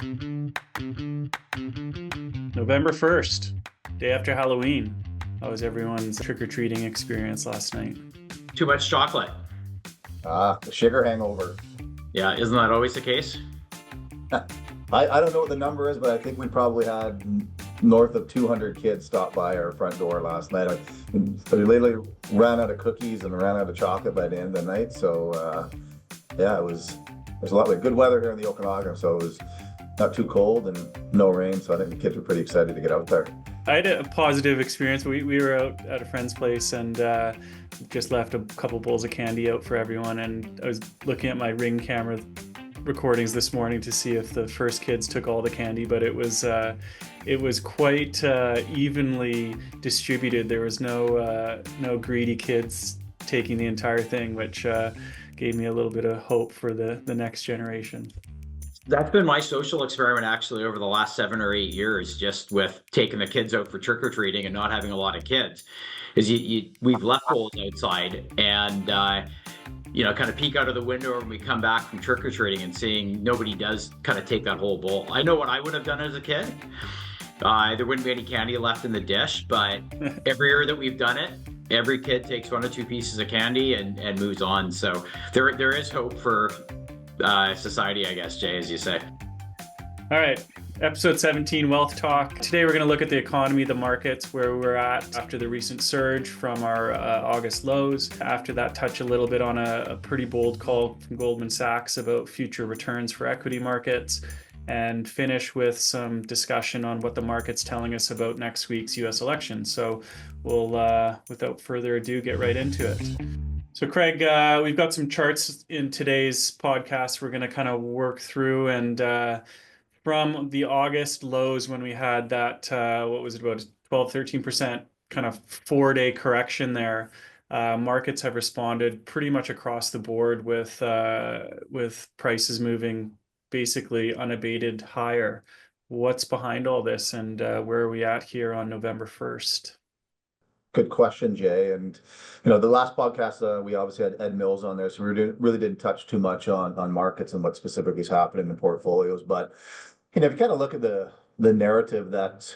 November 1st, day after Halloween. How was everyone's trick-or-treating experience last night? Too much chocolate. The sugar hangover. Yeah, isn't that always the case? I don't know what the number is, but I think we probably had north of 200 kids stop by our front door last night. I literally ran out of cookies and ran out of chocolate by the end of the night. So yeah, there's a lot of good weather here in the Okanagan, so it was not too cold and no rain. So I think the kids were pretty excited to get out there. I had a positive experience. We were out at a friend's place and just left a couple bowls of candy out for everyone. And I was looking at my Ring camera recordings this morning to see if the first kids took all the candy, but it was quite evenly distributed. There was no greedy kids taking the entire thing, which gave me a little bit of hope for the next generation. That's been my social experiment actually over the last 7 or 8 years, just with taking the kids out for trick-or-treating and not having a lot of kids. Is we've left bowls outside and kind of peek out of the window when we come back from trick-or-treating and seeing nobody does kind of take that whole bowl. I know what I would have done as a kid. There wouldn't be any candy left in the dish, but every year that we've done it, every kid takes 1 or 2 pieces of candy and moves on. So there is hope for society, I guess, Jay, as you say. All right, episode 17, Wealth Talk. Today we're going to look at the economy, the markets, where we're at after the recent surge from our August lows. After that, touch a little bit on a pretty bold call from Goldman Sachs about future returns for equity markets, and finish with some discussion on what the market's telling us about next week's US election. So we'll, without further ado, get right into it. So Craig, we've got some charts in today's podcast we're going to kind of work through, and from the August lows when we had that, what was it, about 12, 13% kind of 4-day correction there, markets have responded pretty much across the board with prices moving basically unabated higher. What's behind all this, and where are we at here on November 1st? Good question, Jay. And the last podcast we obviously had Ed Mills on there, so we really didn't touch too much on markets and what specifically is happening in the portfolios. But if you kind of look at the narrative that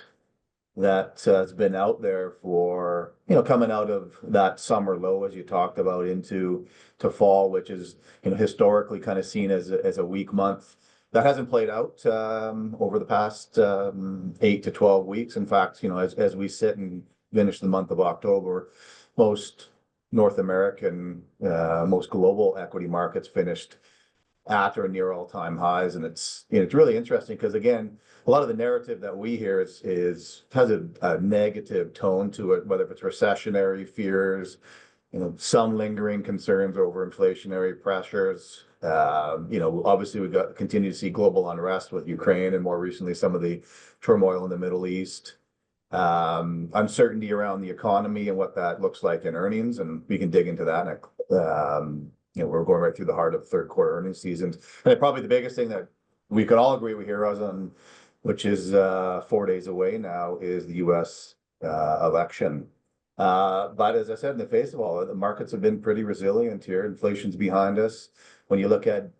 has been out there for coming out of that summer low, as you talked about, into fall, which is historically kind of seen as a weak month. That hasn't played out over the past 8 to 12 weeks. In fact, as we sit and finish the month of October, most North American, most global equity markets finished at or near all-time highs, and it's really interesting because, again, a lot of the narrative that we hear has a negative tone to it, whether it's recessionary fears, some lingering concerns over inflationary pressures. Obviously we continue to see global unrest with Ukraine, and more recently some of the turmoil in the Middle East. Uncertainty around the economy and what that looks like in earnings, and we can dig into that. We're going right through the heart of third quarter earnings season, and probably the biggest thing that we could all agree with here, which is 4 days away now, is the U.S. Election. But as I said, in the face of all of it, the markets have been pretty resilient here. Inflation's behind us. When you look at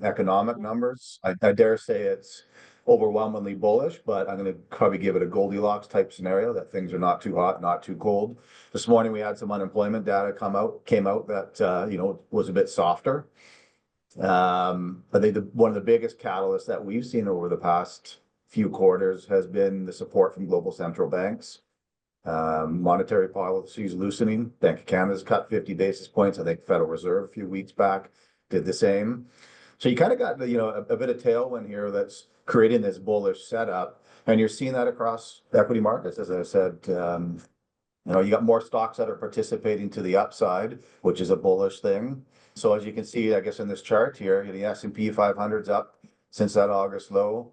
economic numbers, I dare say it's overwhelmingly bullish, but I'm going to probably give it a Goldilocks type scenario, that things are not too hot, not too cold. This morning we had some unemployment data came out that was a bit softer. I think one of the biggest catalysts that we've seen over the past few quarters has been the support from global central banks. Monetary policies loosening. Bank of Canada's cut 50 basis points. I think Federal Reserve a few weeks back did the same. So you kind of got a bit of tailwind here that's creating this bullish setup, and you're seeing that across equity markets. As I said, you got more stocks that are participating to the upside, which is a bullish thing. So as you can see, I guess in this chart here, the S&P 500's up since that August low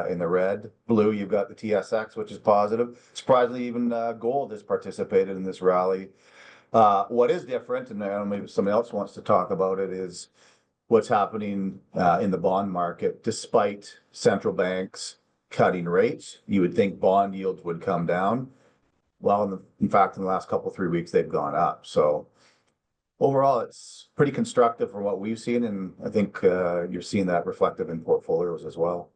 in the red. Blue, you've got the TSX, which is positive. Surprisingly, even gold has participated in this rally. What is different, and maybe somebody else wants to talk about it, is what's happening in the bond market. Despite central banks cutting rates, you would think bond yields would come down. Well, in fact, in the last 3 weeks, they've gone up. So overall, it's pretty constructive from what we've seen, and I think you're seeing that reflective in portfolios as well.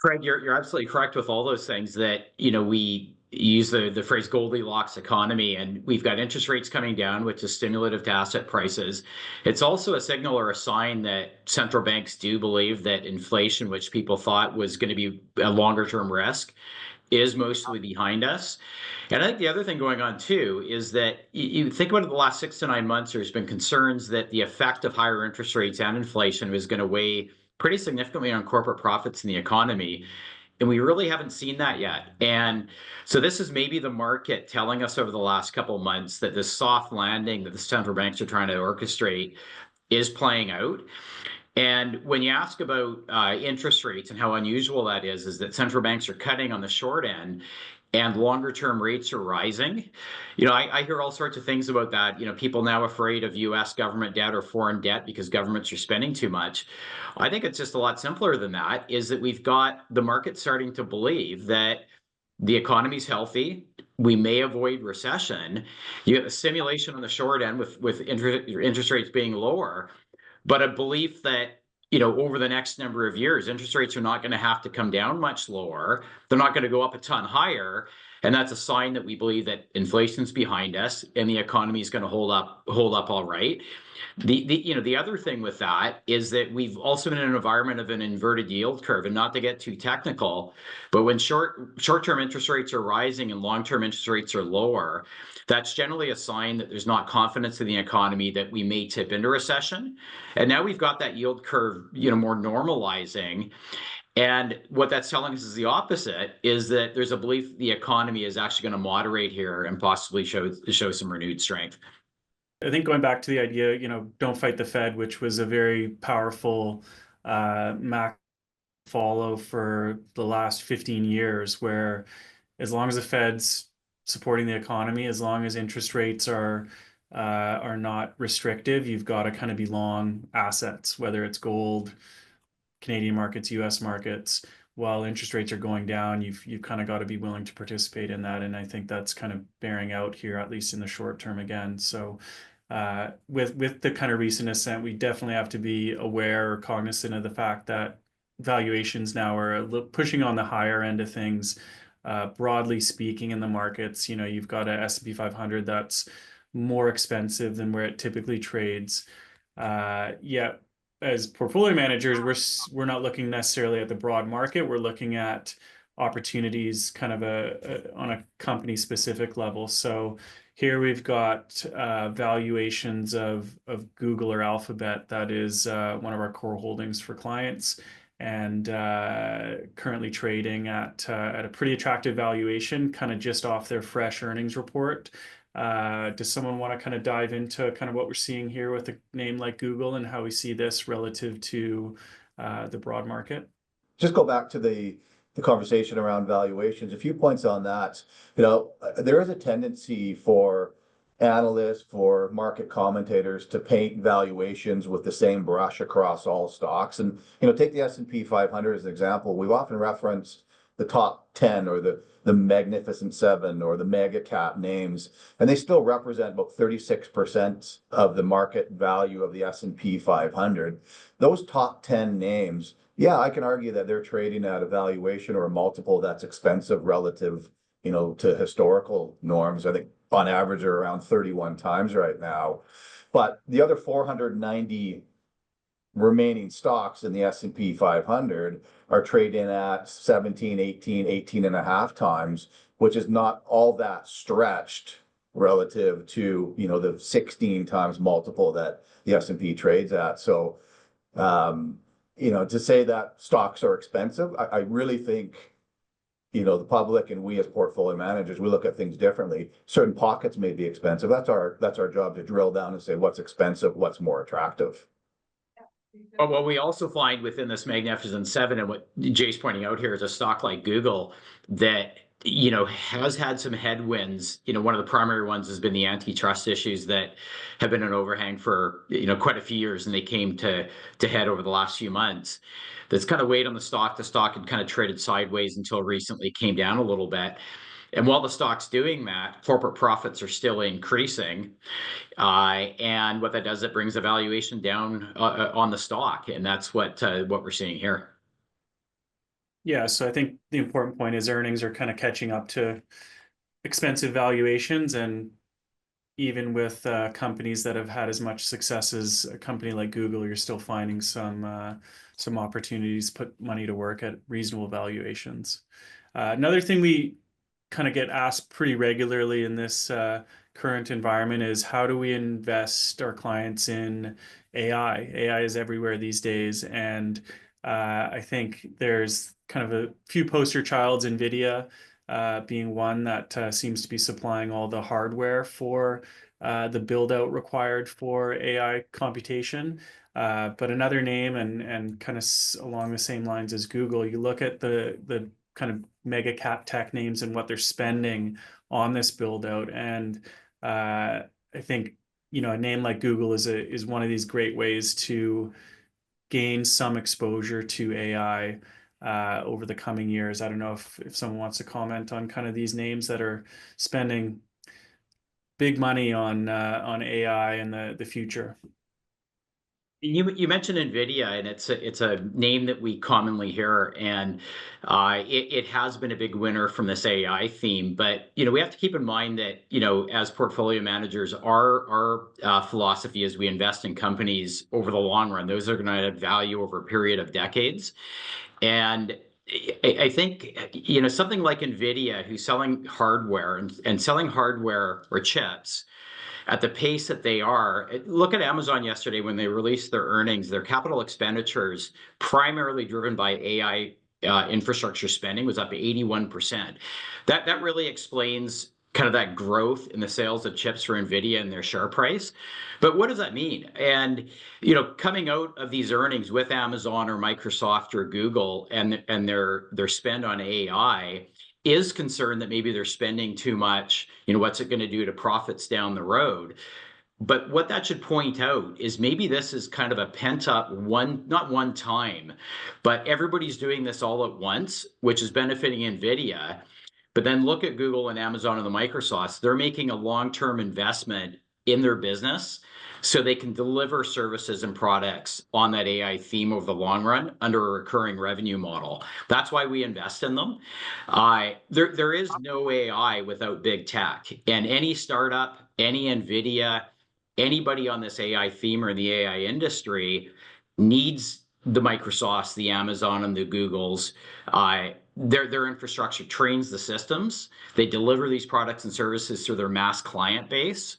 Craig, you're absolutely correct with all those things that, we use the phrase Goldilocks economy, and we've got interest rates coming down, which is stimulative to asset prices. It's also a signal or a sign that central banks do believe that inflation, which people thought was going to be a longer term risk, is mostly behind us. And I think the other thing going on too is that you think about it, the last 6 to 9 months, there's been concerns that the effect of higher interest rates and inflation is going to weigh pretty significantly on corporate profits in the economy. And we really haven't seen that yet. And so this is maybe the market telling us over the last couple of months that this soft landing that the central banks are trying to orchestrate is playing out. And when you ask about interest rates and how unusual that is that central banks are cutting on the short end and longer term rates are rising. I hear all sorts of things about that. People now afraid of US government debt or foreign debt because governments are spending too much. I think it's just a lot simpler than that, is that we've got the market starting to believe that the economy's healthy. We may avoid recession. You have a simulation on the short end with interest rates being lower, but a belief that over the next number of years, interest rates are not going to have to come down much lower. They're not going to go up a ton higher, and that's a sign that we believe that inflation's behind us and the economy is going to hold up all right. The other thing with that is that we've also been in an environment of an inverted yield curve, and not to get too technical, but when short-term interest rates are rising and long-term interest rates are lower, that's generally a sign that there's not confidence in the economy, that we may tip into recession. And now we've got that yield curve, more normalizing. And what that's telling us is the opposite, is that there's a belief the economy is actually going to moderate here and possibly show some renewed strength. I think going back to the idea, don't fight the Fed, which was a very powerful macro follow for the last 15 years, where as long as the Fed's supporting the economy, as long as interest rates are not restrictive, you've got to kind of be long assets, whether it's gold, Canadian markets, US markets. While interest rates are going down, you've kind of got to be willing to participate in that. And I think that's kind of bearing out here, at least in the short term again. So with the kind of recent ascent, we definitely have to be aware or cognizant of the fact that valuations now are pushing on the higher end of things. Broadly speaking, in the markets, you've got a S&P 500 that's more expensive than where it typically trades. Yet, as portfolio managers, we're not looking necessarily at the broad market. We're looking at opportunities kind of on a company specific level. So here we've got valuations of Google or Alphabet. That is one of our core holdings for clients, and currently trading at a pretty attractive valuation, kind of just off their fresh earnings report. Does someone want to kind of dive into kind of what we're seeing here with a name like Google and how we see this relative to the broad market? Just go back to the conversation around valuations. A few points on that. There is a tendency for analysts, for market commentators to paint valuations with the same brush across all stocks. And take the S&P 500 as an example. We've often referenced the top 10 or the Magnificent Seven or the mega cap names, and they still represent about 36% of the market value of the S&P 500. Those top 10 names, yeah, I can argue that they're trading at a valuation or a multiple that's expensive relative, to historical norms. I think on average are around 31 times right now. But the other 490 remaining stocks in the S&P 500 are trading at 17, 18 and a half times, which is not all that stretched relative to, the 16 times multiple that the S&P trades at. So, to say that stocks are expensive, I really think, the public and we as portfolio managers, we look at things differently. Certain pockets may be expensive. That's our job, to drill down and say what's expensive, what's more attractive. But what we also find within this Magnificent Seven, and what Jay's pointing out here, is a stock like Google that has had some headwinds. One of the primary ones has been the antitrust issues that have been an overhang for quite a few years, and they came to head over the last few months. That's kind of weighed on the stock. The stock had kind of traded sideways until recently came down a little bit. And while the stock's doing that, corporate profits are still increasing. And what that does, it brings the valuation down on the stock. And that's what we're seeing here. Yeah, so I think the important point is earnings are kind of catching up to expensive valuations, and even with companies that have had as much success as a company like Google, you're still finding some opportunities to put money to work at reasonable valuations. Another thing we kind of get asked pretty regularly in this current environment is how do we invest our clients in AI? AI is everywhere these days, and I think there's kind of a few poster childs, NVIDIA being one that seems to be supplying all the hardware for the build out required for AI computation. But another name, and kind of along the same lines as Google, you look at the kind of mega cap tech names and what they're spending on this build out, and I think a name like Google is one of these great ways to gain some exposure to AI over the coming years. I don't know if someone wants to comment on kind of these names that are spending big money on AI in the future. You mentioned NVIDIA, and it's a name that we commonly hear, and it has been a big winner from this AI theme. But we have to keep in mind that as portfolio managers, our philosophy is we invest in companies over the long run. Those are going to add value over a period of decades, and I think something like NVIDIA, who's selling hardware and selling hardware or chips at the pace that they are. Look at Amazon yesterday when they released their earnings. Their capital expenditures, primarily driven by AI infrastructure spending, was up 81%. That really explains kind of that growth in the sales of chips for NVIDIA and their share price. But what does that mean? And coming out of these earnings with Amazon or Microsoft or Google and their spend on AI, is concerned that maybe they're spending too much. What's it going to do to profits down the road? But what that should point out is maybe this is kind of a pent up not one time, but everybody's doing this all at once, which is benefiting NVIDIA. But then look at Google and Amazon and the Microsofts. They're making a long-term investment in their business so they can deliver services and products on that AI theme over the long run under a recurring revenue model. That's why we invest in them. There is no AI without big tech, and any startup, any NVIDIA, anybody on this AI theme or in the AI industry needs the Microsofts, the Amazon, and the Googles. Their infrastructure trains the systems. They deliver these products and services to their mass client base.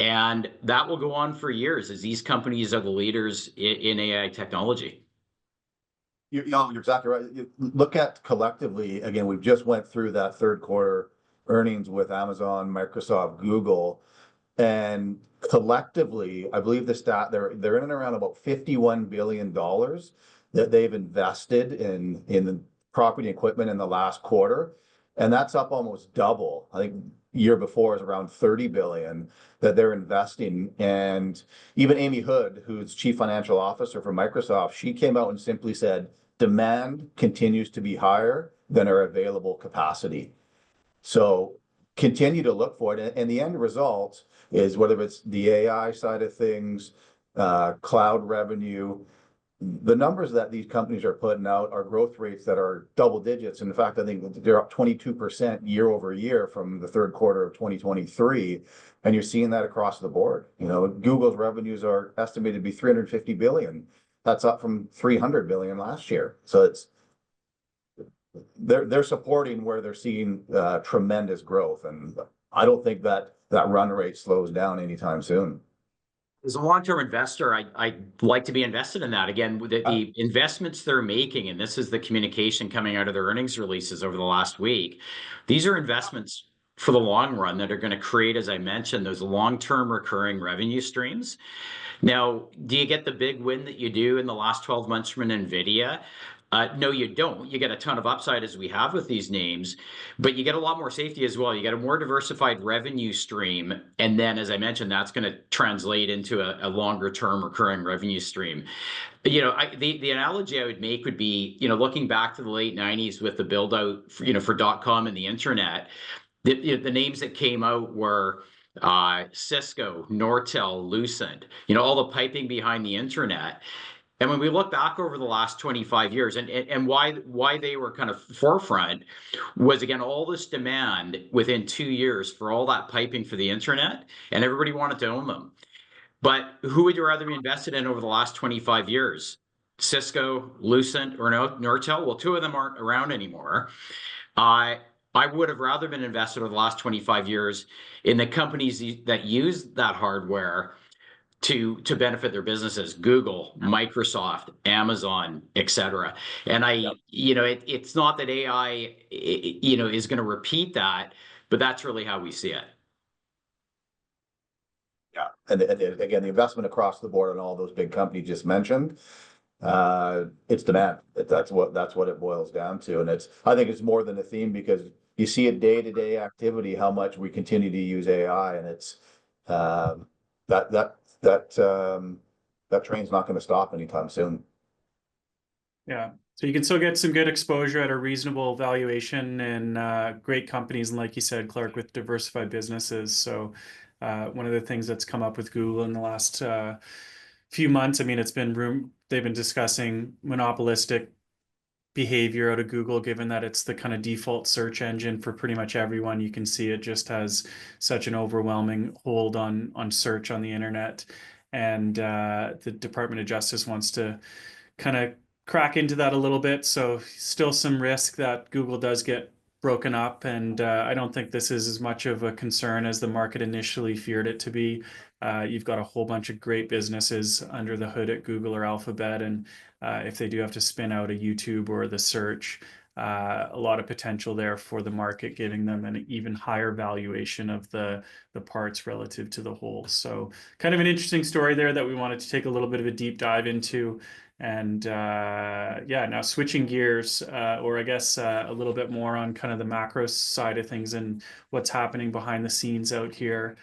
And that will go on for years as these companies are the leaders in AI technology. You're exactly right. You look at collectively, again, we've just went through that third quarter earnings with Amazon, Microsoft, Google, and collectively, I believe the stat they're in and around about $51 billion that they've invested in property and equipment in the last quarter, and that's up almost double. I think year before is around 30 billion that they're investing. And even Amy Hood, who's chief financial officer for Microsoft, she came out and simply said demand continues to be higher than our available capacity. So continue to look for it, and the end result is whether it's the AI side of things, cloud revenue, the numbers that these companies are putting out are growth rates that are double digits. In fact, I think they're up 22% year over year from the third quarter of 2023. And you're seeing that across the board. Google's revenues are estimated to be 350 billion. That's up from 300 billion last year. So they're supporting where they're seeing tremendous growth. And I don't think that run rate slows down anytime soon. As a long-term investor, I like to be invested in that. Again, the investments they're making, and this is the communication coming out of their earnings releases over the last week, these are investments for the long run that are going to create, as I mentioned, those long-term recurring revenue streams. Now, do you get the big win that you do in the last 12 months from an NVIDIA? No, you don't. You get a ton of upside as we have with these names, but you get a lot more safety as well. You get a more diversified revenue stream. And then, as I mentioned, that's going to translate into a longer term recurring revenue stream. The analogy I would make would be, looking back to the late 90s with the build out, for .com and the internet, the names that came out were Cisco, Nortel, Lucent, all the piping behind the internet. And when we look back over the last 25 years, and why they were kind of forefront was, again, all this demand within 2 years for all that piping for the internet, and everybody wanted to own them. But who would you rather be invested in over the last 25 years? Cisco, Lucent, or Nortel? Well, two of them aren't around anymore. I would have rather been invested over the last 25 years in the companies that use that hardware to benefit their businesses: Google, Microsoft, Amazon, etc. And it's not that AI is going to repeat that, but that's really how we see it. Yeah, and again, the investment across the board on all those big companies just mentioned, it's demand. That's what it boils down to, and I think it's more than a theme, because you see a day-to-day activity how much we continue to use AI, and it's that train's not going to stop anytime soon. Yeah. So you can still get some good exposure at a reasonable valuation and great companies. And like you said, Clark, with diversified businesses. So one of the things that's come up with Google in the last few months, I mean, they've been discussing monopolistic behavior out of Google, given that it's the kind of default search engine for pretty much everyone. You can see it just has such an overwhelming hold on search on the internet. And the Department of Justice wants to kind of crack into that a little bit. So still some risk that Google does get broken up. And I don't think this is as much of a concern as the market initially feared it to be. You've got a whole bunch of great businesses under the hood at Google or Alphabet. And if they do have to spin out a YouTube or the search, a lot of potential there for the market, giving them an even higher valuation of the parts relative to the whole. So kind of an interesting story there that we wanted to take a little bit of a deep dive into. And now switching gears, or I guess a little bit more on kind of the macro side of things and what's happening behind the scenes out here.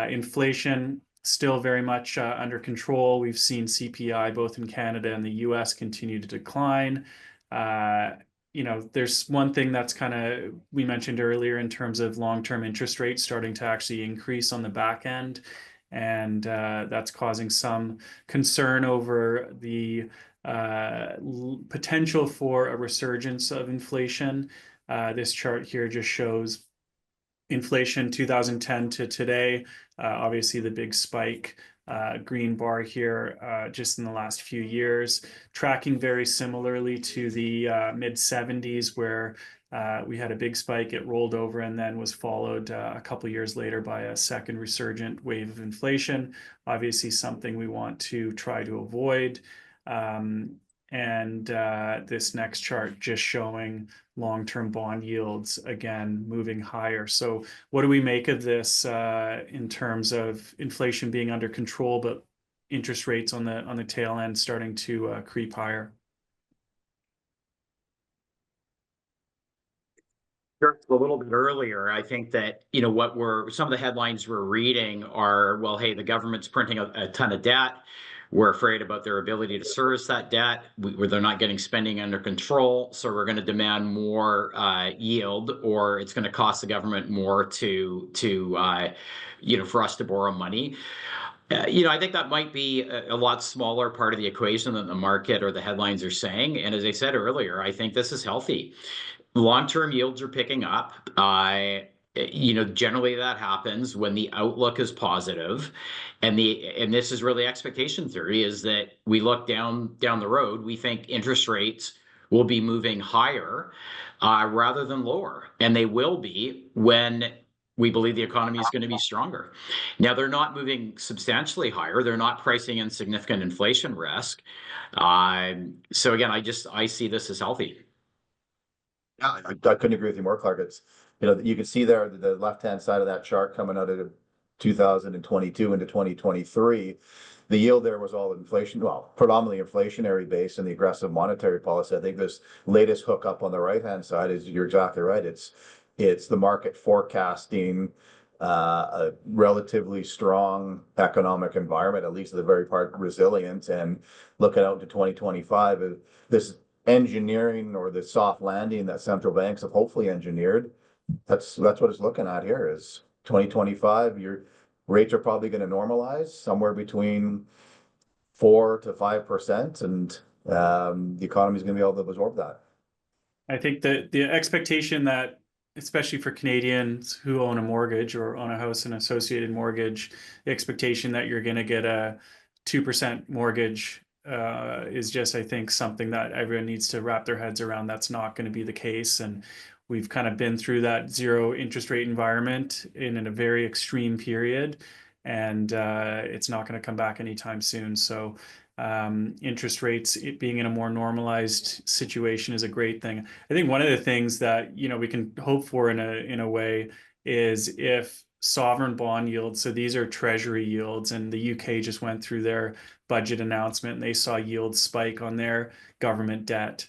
Inflation still very much under control. We've seen CPI both in Canada and the US continue to decline. There's one thing that's we mentioned earlier in terms of long-term interest rates starting to actually increase on the back end. And that's causing some concern over the potential for a resurgence of inflation. This chart here just shows inflation 2010 to today. Obviously, the big spike, green bar here, just in the last few years, tracking very similarly to the mid 70s, where we had a big spike, it rolled over, and then was followed a couple years later by a second resurgent wave of inflation. Obviously, something we want to try to avoid. This next chart just showing long-term bond yields again moving higher. So what do we make of this in terms of inflation being under control, but interest rates on the tail end starting to creep higher? A little bit earlier, I think that some of the headlines we're reading are, well, hey, the government's printing a ton of debt. We're afraid about their ability to service that debt. They're not getting spending under control, so we're going to demand more yield, or it's going to cost the government more for us to borrow money. I think that might be a lot smaller part of the equation than the market or the headlines are saying. And as I said earlier, I think this is healthy. Long-term yields are picking up. Generally that happens when the outlook is positive, and this is really expectation theory, is that we look down the road, we think interest rates will be moving higher rather than lower, and they will be when we believe the economy is going to be stronger. Now, they're not moving substantially higher. They're not pricing in significant inflation risk. So again, I see this as healthy. Yeah, I couldn't agree with you more, Clark. It's, you can see there the left-hand side of that chart coming out of 2022 into 2023. The yield there was all inflation, well, predominantly inflationary based, and the aggressive monetary policy. I think this latest hookup on the right-hand side is, you're exactly right. It's the market forecasting a relatively strong economic environment, at least the very part resilient, and looking out to 2025. This engineering, or the soft landing that central banks have hopefully engineered, that's what it's looking at here, is 2025. Your rates are probably going to normalize somewhere between 4 to 5%, and the economy is going to be able to absorb that. I think that the expectation that, especially for Canadians who own a mortgage or own a house and associated mortgage, the expectation that you're going to get a 2% mortgage is just, I think, something that everyone needs to wrap their heads around. That's not going to be the case. And we've kind of been through that zero interest rate environment in a very extreme period. And it's not going to come back anytime soon. So interest rates being in a more normalized situation is a great thing. I think one of the things that we can hope for in a way is if sovereign bond yields, so these are treasury yields, and the UK just went through their budget announcement and they saw yields spike on their government debt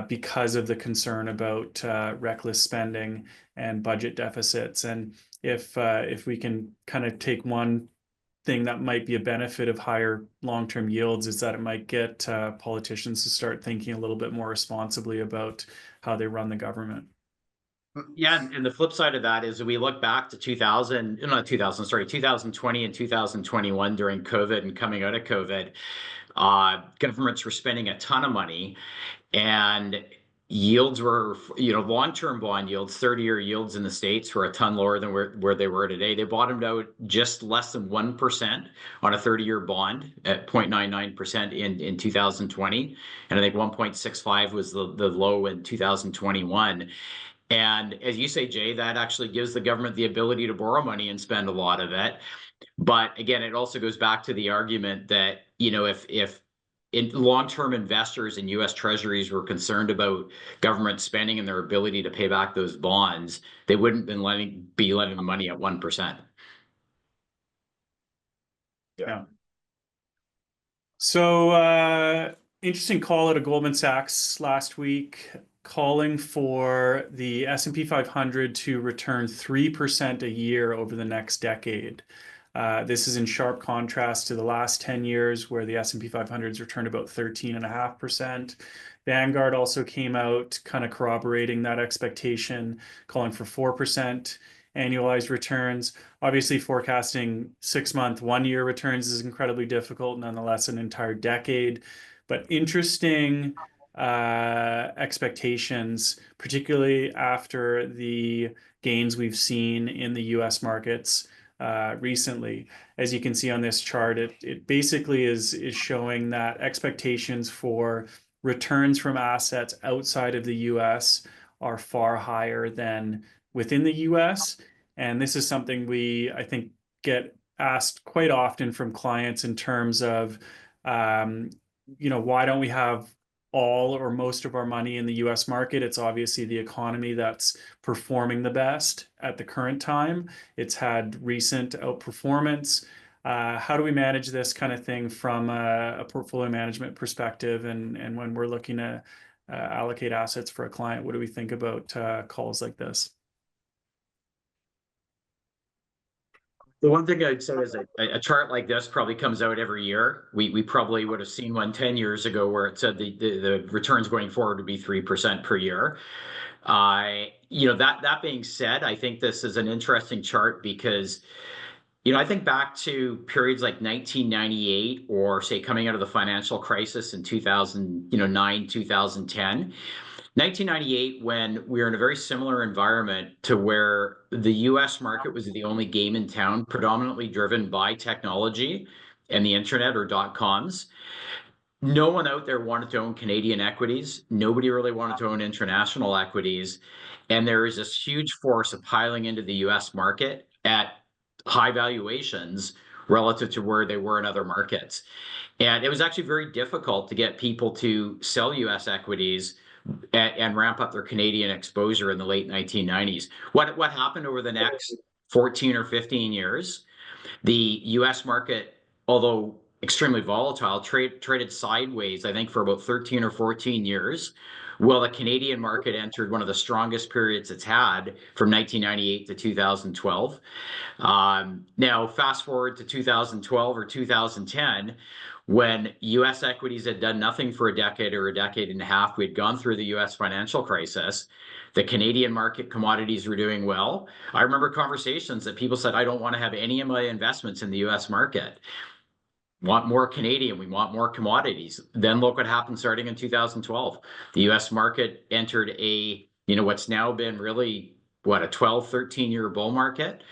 because of the concern about reckless spending and budget deficits. And if we can kind of take one thing that might be a benefit of higher long-term yields, is that it might get politicians to start thinking a little bit more responsibly about how they run the government. Yeah, and the flip side of that is we look back to 2020 and 2021 during COVID and coming out of COVID, governments were spending a ton of money, and yields were, long-term bond yields, 30-year yields in the States were a ton lower than where they were today. They bottomed out just less than 1% on a 30-year bond at 0.99% in 2020. And I think 1.65 was the low in 2021. And as you say, Jay, that actually gives the government the ability to borrow money and spend a lot of it. But again, it also goes back to the argument that, if long-term investors in U.S. Treasuries were concerned about government spending and their ability to pay back those bonds, they wouldn't be lending the money at 1%. Yeah. So interesting call out of Goldman Sachs last week, calling for the S&P 500 to return 3% a year over the next decade. This is in sharp contrast to the last 10 years where the S&P 500 has returned about 13.5%. Vanguard also came out kind of corroborating that expectation, calling for 4% annualized returns. Obviously, forecasting 6-month, 1-year returns is incredibly difficult, nonetheless, an entire decade. But interesting expectations, particularly after the gains we've seen in the US markets recently. As you can see on this chart, it basically is showing that expectations for returns from assets outside of the US are far higher than within the US. And this is something I think, get asked quite often from clients in terms of, why don't we have all or most of our money in the US market? It's obviously the economy that's performing the best at the current time. It's had recent outperformance. How do we manage this kind of thing from a portfolio management perspective? And when we're looking to allocate assets for a client, what do we think about calls like this? The one thing I'd say is a chart like this probably comes out every year. We probably would have seen one 10 years ago where it said the returns going forward would be 3% per year. That being said, I think this is an interesting chart because, I think back to periods like 1998 or say coming out of the financial crisis in 2009, 2010. 1998, when we were in a very similar environment to where the US market was the only game in town, predominantly driven by technology and the internet or .coms. No one out there wanted to own Canadian equities. Nobody really wanted to own international equities. And there is this huge force of piling into the US market at high valuations relative to where they were in other markets. And it was actually very difficult to get people to sell US equities and ramp up their Canadian exposure in the late 1990s. What happened over the next 14 or 15 years? The US market, although extremely volatile, traded sideways, I think, for about 13 or 14 years, while the Canadian market entered one of the strongest periods it's had from 1998 to 2012. Now, fast forward to 2012 or 2010, when US equities had done nothing for a decade or a decade and a half. We had gone through the US financial crisis. The Canadian market commodities were doing well. I remember conversations that people said, I don't want to have any of my investments in the US market. want more Canadian, we want more commodities. Then look what happened starting in 2012. The US market entered a, what's now been really, a 12, 13-year bull market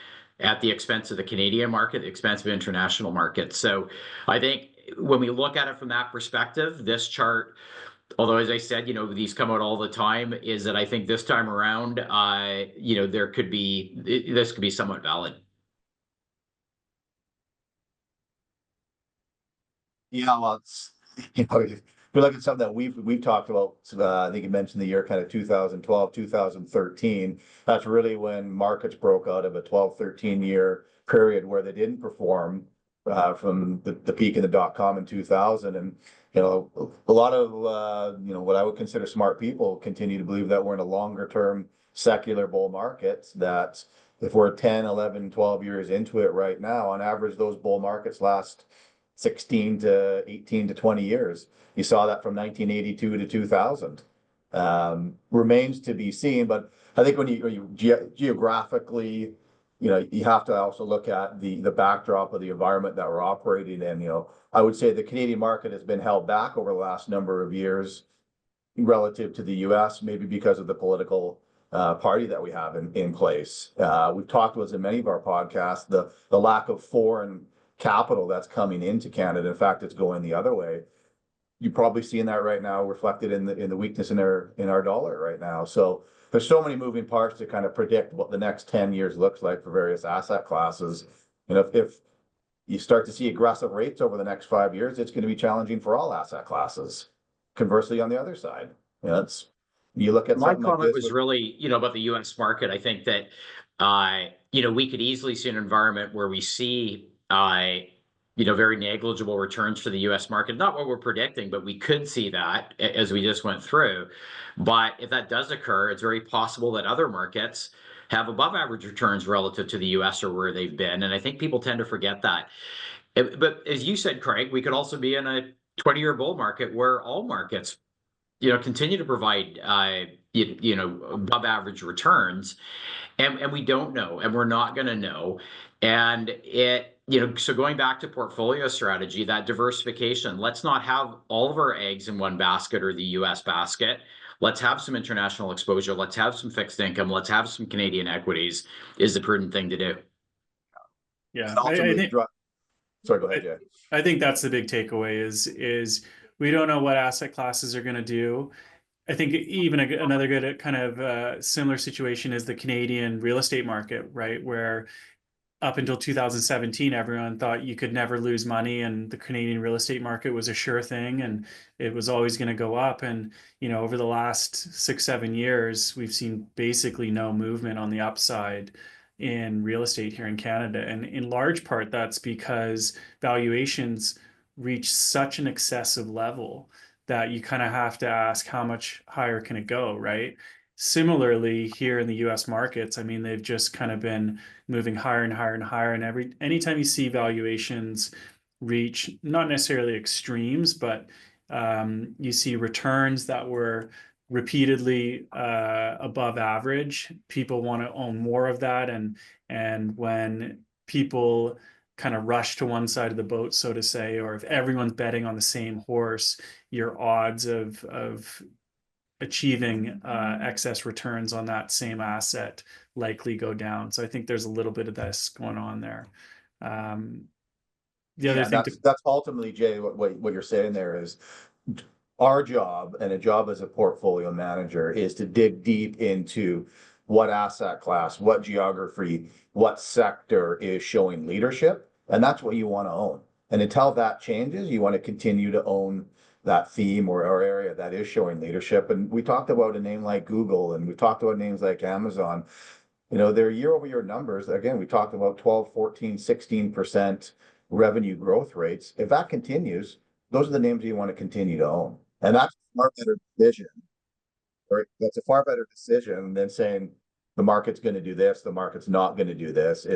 at the expense of the Canadian market, the expense of international markets. So I think when we look at it from that perspective, this chart, although as I said, these come out all the time, is that I think this time around, this could be somewhat valid. Yeah, well, it's, if we look at something that we've talked about, I think you mentioned the year kind of 2012, 2013. That's really when markets broke out of a 12, 13-year period where they didn't perform from the peak in the dot-com in 2000. And, a lot of, what I would consider smart people continue to believe that we're in a longer-term secular bull market, that if we're 10, 11, 12 years into it right now, on average, those bull markets last 16 to 18 to 20 years. You saw that from 1982 to 2000. Remains to be seen, but I think when you geographically, you have to also look at the backdrop of the environment that we're operating in. I would say the Canadian market has been held back over the last number of years relative to the US, maybe because of the political party that we have in place. We've talked about in many of our podcasts, the lack of foreign capital that's coming into Canada. In fact, it's going the other way. You're probably seeing that right now reflected in the weakness in our dollar right now. So there's so many moving parts to kind of predict what the next 10 years looks like for various asset classes. And if you start to see aggressive rates over the next 5 years, it's going to be challenging for all asset classes. Conversely, on the other side, you look at my something comment like this was really, about the US market. I think that, we could easily see an environment where we see, very negligible returns for the US market. Not what we're predicting, but we could see that as we just went through. But if that does occur, it's very possible that other markets have above average returns relative to the US or where they've been. And I think people tend to forget that. But as you said, Craig, we could also be in a 20-year bull market where all markets, continue to provide, above average returns. And we don't know, and we're not going to know. And so going back to portfolio strategy, that diversification, let's not have all of our eggs in one basket or the US basket. Let's have some international exposure. Let's have some fixed income. Let's have some Canadian equities is the prudent thing to do. Yeah. Sorry, go ahead, Jay. I think that's the big takeaway is we don't know what asset classes are going to do. I think even another good kind of similar situation is the Canadian real estate market, right? Where up until 2017, everyone thought you could never lose money, and the Canadian real estate market was a sure thing, and it was always going to go up. And over the last 6-7 years, we've seen basically no movement on the upside in real estate here in Canada, and in large part that's because valuations reach such an excessive level that you kind of have to ask how much higher can it go, right? Similarly, here in the US markets, I mean, they've just kind of been moving higher and higher and higher. And anytime you see valuations reach not necessarily extremes, but you see returns that were repeatedly above average, people want to own more of that. And when people kind of rush to one side of the boat, so to say, or if everyone's betting on the same horse, your odds of achieving excess returns on that same asset likely go down. So I think there's a little bit of this going on there. That's ultimately, Jay, what you're saying there is our job, and a job as a portfolio manager, is to dig deep into what asset class, what geography, what sector is showing leadership, and that's what you want to own. And until that changes, you want to continue to own that theme or area that is showing leadership. And we talked about a name like Google, and we talked about names like Amazon. Their year-over-year numbers, again, we talked about 12, 14, 16% revenue growth rates. If that continues, those are the names you want to continue to own. And that's a far better decision, right? That's a far better decision than saying the market's going to do this, the market's not going to do this.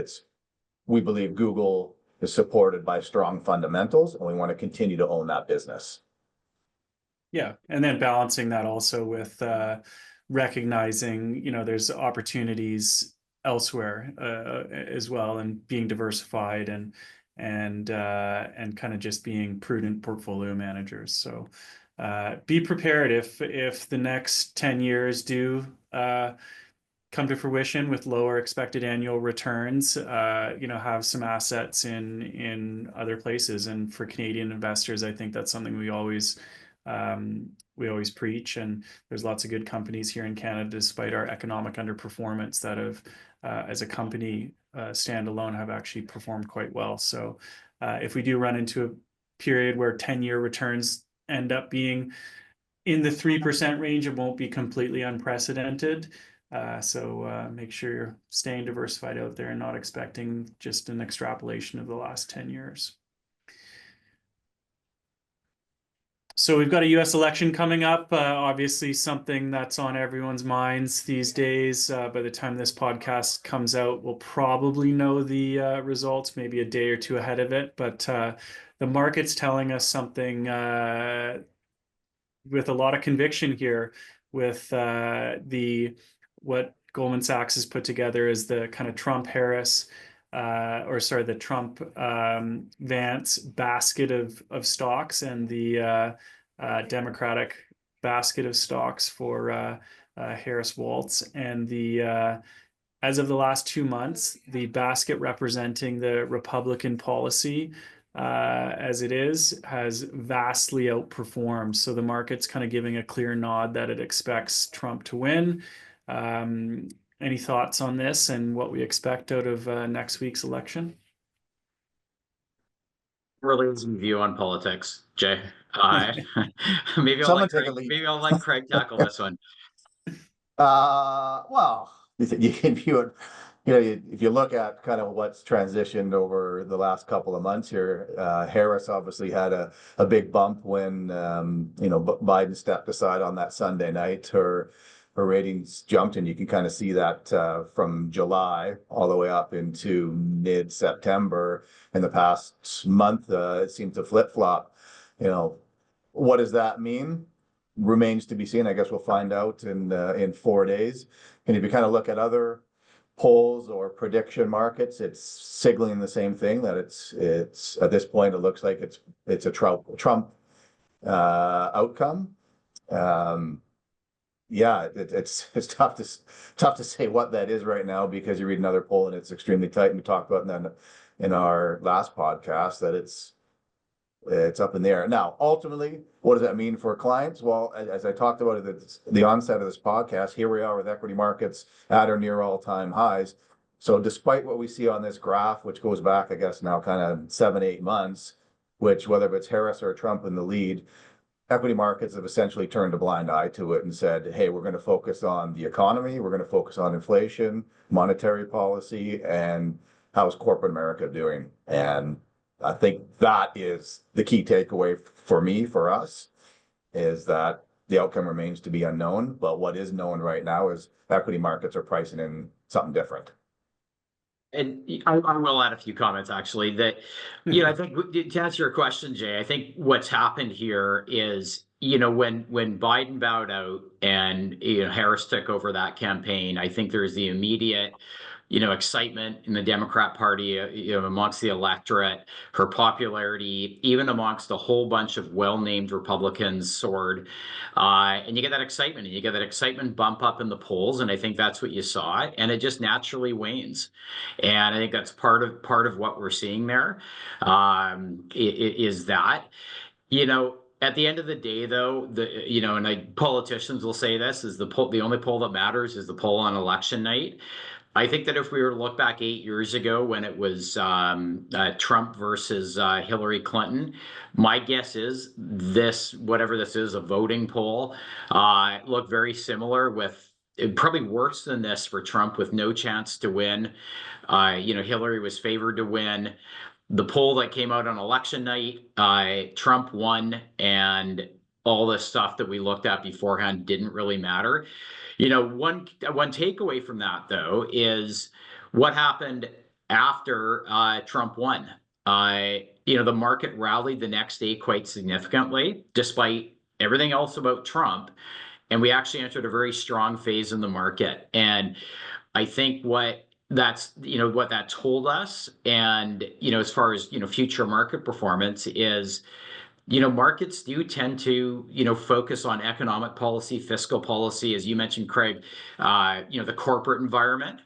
We believe Google is supported by strong fundamentals, and we want to continue to own that business. Yeah, and then balancing that also with recognizing, there's opportunities elsewhere as well, and being diversified and and kind of just being prudent portfolio managers. So be prepared if the next 10 years do come to fruition with lower expected annual returns, have some assets in other places. And for Canadian investors, I think that's something we always preach. And there's lots of good companies here in Canada, despite our economic underperformance, that have, as a company standalone, have actually performed quite well. So if we do run into a period where 10-year returns end up being in the 3% range, it won't be completely unprecedented. So make sure you're staying diversified out there and not expecting just an extrapolation of the last 10 years. So we've got a US election coming up, obviously something that's on everyone's minds these days. By the time this podcast comes out, we'll probably know the results, maybe a day or two ahead of it. But the market's telling us something with a lot of conviction here, with what Goldman Sachs has put together as the kind of Trump-Harris, the Trump-Vance basket of stocks, and the Democratic basket of stocks for Harris-Waltz. And as of the last 2 months, the basket representing the Republican policy as it has vastly outperformed. So the market's kind of giving a clear nod that it expects Trump to win. Any thoughts on this and what we expect out of next week's election? Realism view on politics, Jay. Maybe I'll let Craig tackle this one. Well, you can view it. If you look at kind of what's transitioned over the last couple of months here, Harris obviously had a big bump when Biden stepped aside on that Sunday night. Her ratings jumped, and you can kind of see that from July all the way up into mid-September. In the past month, it seemed to flip-flop. What does that mean? Remains to be seen. I guess we'll find out in 4 days. And if you kind of look at other polls or prediction markets, it's signaling the same thing, that it's at this point it looks like it's a Trump outcome. It's tough to say what that is right now, because you read another poll and it's extremely tight, and we talked about in our last podcast that it's up in the air. Now, ultimately, what does that mean for clients? Well, as I talked about at the onset of this podcast, here we are with equity markets at or near all-time highs. So despite what we see on this graph, which goes back, I guess, now kind of 7-8 months, which whether it's Harris or Trump in the lead, equity markets have essentially turned a blind eye to it and said, hey, we're going to focus on the economy, we're going to focus on inflation, monetary policy, and how's corporate America doing? And I think that is the key takeaway for us, is that the outcome remains to be unknown. But what is known right now is equity markets are pricing in something different. And I will add a few comments, actually, that, I think to answer your question, Jay, I think what's happened here is, when Biden bowed out and, Harris took over that campaign, I think there's the immediate, excitement in the Democrat Party, amongst the electorate. Her popularity, even amongst a whole bunch of well-named Republicans, soared. And you get that excitement, and you get that excitement bump up in the polls. And I think that's what you saw. And it just naturally wanes. And I think that's part of what we're seeing there, is that, at the end of the day, though, politicians will say this, is the only poll that matters is the poll on election night. I think that if we were to look back 8 years ago, when it was Trump versus Hillary Clinton, my guess is whatever this is, a voting poll, looked very similar, with probably worse than this for Trump, with no chance to win. Hillary was favored to win. The poll that came out on election night, Trump won, and all the stuff that we looked at beforehand didn't really matter. One takeaway from that, though, is what happened after Trump won. The market rallied the next day quite significantly, despite everything else about Trump. And we actually entered a very strong phase in the market. And I think what that's, what that told us. And, as far as, future market performance is, markets do tend to, focus on economic policy, fiscal policy, as you mentioned, Craig, the corporate environment.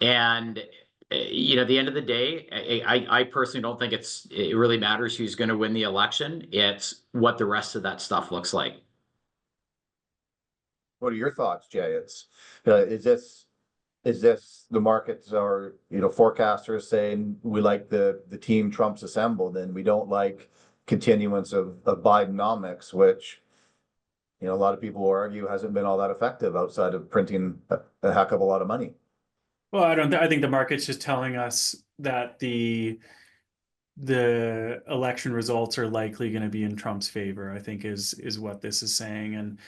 And, at the end of the day, I personally don't think it really matters who's going to win the election. It's what the rest of that stuff looks like. What are your thoughts, Jay? Is this the markets are, forecasters saying we like the team Trump's assembled and we don't like continuance of Bidenomics, which, a lot of people will argue hasn't been all that effective outside of printing a heck of a lot of money. Well, I think the market's just telling us that the election results are likely going to be in Trump's favor, I think is what this is saying. And,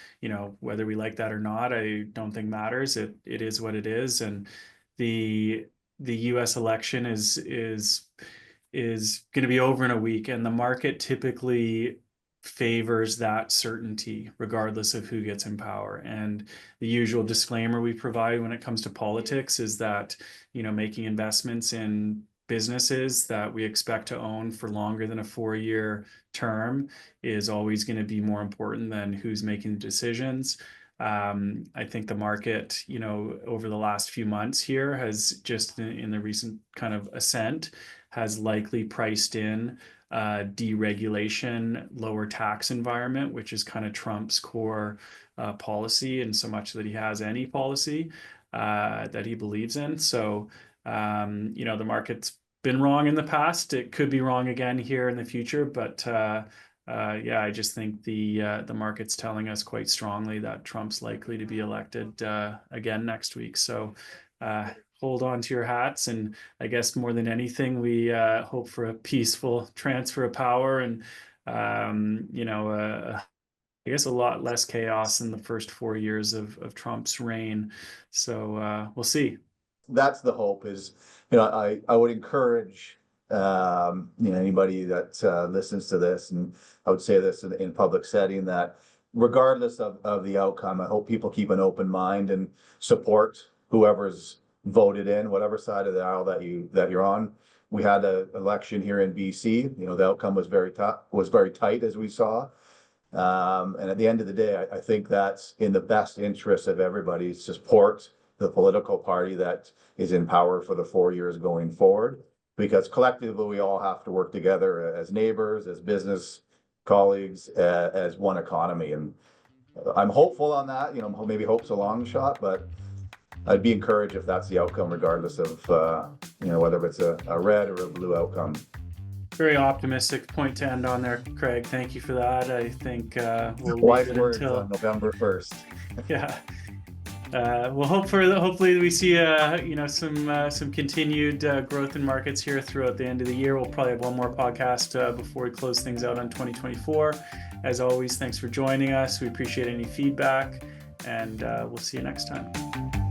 whether we like that or not, I don't think matters. It is what it is. And the US election is going to be over in a week, and the market typically favors that certainty regardless of who gets in power. And the usual disclaimer we provide when it comes to politics is that, making investments in businesses that we expect to own for longer than a 4-year term is always going to be more important than who's making decisions. I think the market, over the last few months here has just in the recent kind of ascent has likely priced in deregulation, lower tax environment, which is kind of Trump's core policy, and so much that he has any policy that he believes in. So, the market's been wrong in the past. It could be wrong again here in the future, but I just think the market's telling us quite strongly that Trump's likely to be elected again next week. So hold on to your hats, and I guess more than anything, we hope for a peaceful transfer of power, and I guess a lot less chaos in the first 4 years of Trump's reign. So we'll see. That's the hope. Is I would encourage anybody that listens to this, and I would say this in public setting, that regardless of the outcome, I hope people keep an open mind and support whoever's voted in, whatever side of the aisle that you're on. We had an election here in BC. The outcome was very tight, as we saw. And at the end of the day, I think that's in the best interest of everybody to support the political party that is in power for the 4 years going forward, because collectively we all have to work together as neighbors, as business colleagues, as one economy. And I'm hopeful on that. Maybe hope's a long shot, but I'd be encouraged if that's the outcome, regardless of whether it's a red or a blue outcome. Very optimistic point to end on there, Craig. Thank you for that. I think we'll Wise leave it words until on November 1st. Yeah. Well, hopefully we see some continued growth in markets here throughout the end of the year. We'll probably have one more podcast before we close things out on 2024. As always, thanks for joining us. We appreciate any feedback, and we'll see you next time.